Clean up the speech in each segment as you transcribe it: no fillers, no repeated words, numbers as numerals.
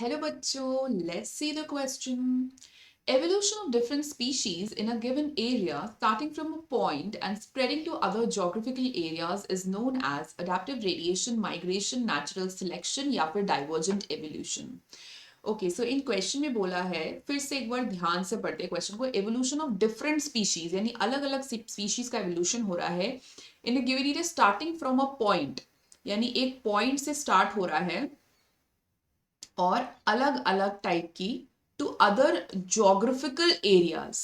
Hello bachcho, let's see the question. Evolution of different species in a given area starting from a point and spreading to other geographical areas is known as adaptive radiation, migration, natural selection या फिर divergent evolution. Okay so इन question में बोला है, फिर से एक बार ध्यान से पढ़ते हैं क्वेश्चन को। एवोल्यूशन ऑफ डिफरेंट स्पीशीज यानी अलग अलग स्पीशीज का एवोल्यूशन हो रहा है in a given area starting from a point, यानी एक पॉइंट से स्टार्ट हो रहा है और अलग अलग टाइप की टू अदर जोग्राफिकल एरियाज।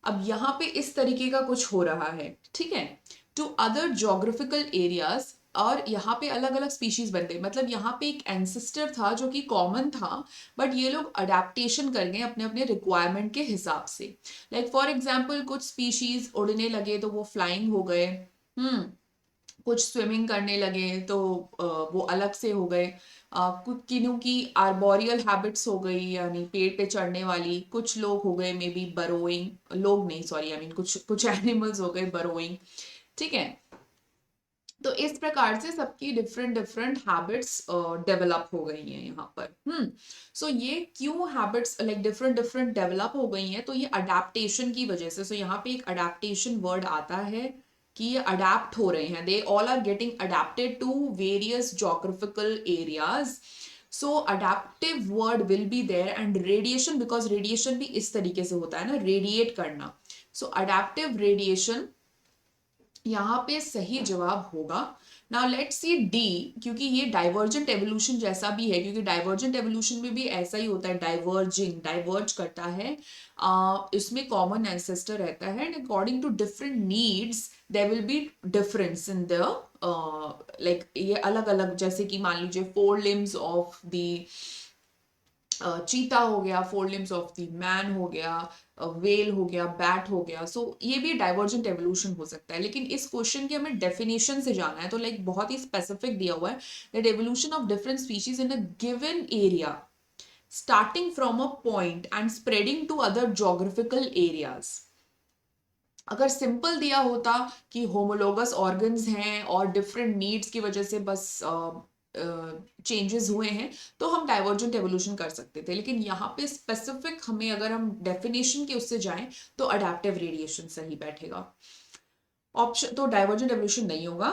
अब यहां पे इस तरीके का कुछ हो रहा है, ठीक है, टू अदर जोग्राफिकल एरियाज, और यहाँ पे अलग अलग स्पीशीज बनते हैं। मतलब यहाँ पे एक एंसेस्टर था जो कि कॉमन था, बट ये लोग अडेप्टेशन कर गए अपने अपने रिक्वायरमेंट के हिसाब से। लाइक फॉर एग्जाम्पल कुछ स्पीशीज उड़ने लगे तो वो फ्लाइंग हो गए, कुछ स्विमिंग करने लगे तो वो अलग से हो गए। कुछ किन्हों की आर्बोरियल हैबिट्स हो गई, यानी पेड़ पे चढ़ने वाली। कुछ लोग हो गए मे बी बरोइंग, लोग नहीं सॉरी, आई मीन कुछ कुछ एनिमल्स हो गए बरोइंग, ठीक है। तो इस प्रकार से सबकी डिफरेंट डिफरेंट हैबिट्स डेवलप हो गई हैं यहाँ पर। सो ये क्यों habits like different different develop हो गई हैं, तो ये अडेप्टेशन की वजह से। सो यहाँ पे एक अडेप्टेशन वर्ड आता है कि ये अडेप्ट हो रहे हैं, they all are getting adapted to various geographical areas. So adaptive word will be there and radiation, because radiation भी इस तरीके से होता है ना, रेडिएट करना। सो अडेप्टिव रेडिएशन यहाँ पे सही जवाब होगा। नाउ लेट्स सी डी, क्योंकि ये डाइवर्जेंट एवोल्यूशन जैसा भी है, क्योंकि डाइवर्जेंट एवोल्यूशन में भी ऐसा ही होता है, डाइवर्जिंग डाइवर्ज करता है। इसमें कॉमन एंसेस्टर रहता है and according to different needs there will be difference in the like ये अलग अलग, जैसे कि मान लीजिए फोर लिम्स ऑफ द चीता हो गया, four limbs of the man हो गया, वेल हो गया, बैट हो गया। सो ये भी डाइवर्जेंट एवोल्यूशन हो सकता है। लेकिन इस क्वेश्चन के हमें डेफिनेशन से जाना है, तो लाइक बहुत ही स्पेसिफिक दिया हुआ है that evolution of different species in a given area starting from a point and spreading to other geographical areas. अगर सिंपल दिया होता कि होमोलोगस ऑर्गन्स हैं और डिफरेंट नीड्स की वजह से बस चेंजेस हुए हैं, तो हम डाइवर्जेंट एवोल्यूशन कर सकते थे। लेकिन यहाँ पे स्पेसिफिक हमें, अगर हम डेफिनेशन के उससे जाएं, तो अडेप्टिव रेडिएशन सही बैठेगा। ऑप्शन तो डाइवर्जेंट एवोल्यूशन नहीं होगा।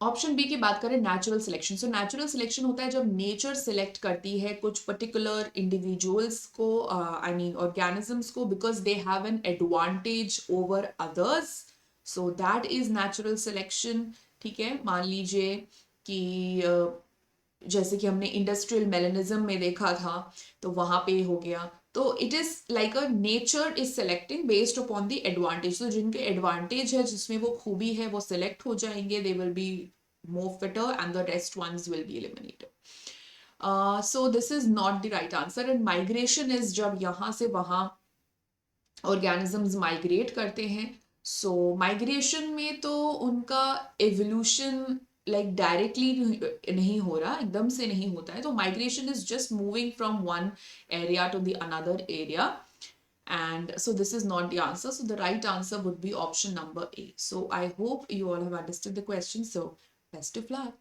ऑप्शन बी की बात करें, natural selection. So natural selection होता है जब नेचर सिलेक्ट करती है कुछ पर्टिकुलर इंडिविजुअल्स को, आई मीन ऑर्गेनिजम्स को, because they have an advantage over others. So that is natural selection, ठीक है। मान लीजिए कि जैसे कि हमने इंडस्ट्रियल मेलेनिज्म में देखा था, तो वहां पे हो गया। तो it is like a nature is selecting based upon the advantage. तो जिनके एडवांटेज है, जिसमें वो खूबी है, वो सिलेक्ट हो जाएंगे, they will be more fitter and the rest ones will be eliminated. So this is not the right answer. And migration is जब यहाँ से वहाँ organisms migrate करते हैं। So migration में तो उनका evolution लाइक डायरेक्टली नहीं हो रहा, एकदम से नहीं होता है। तो migration is just moving from one area to the another area, and so this is not the answer. So the right answer would be option number A. So I hope you all have understood the question. So best of luck.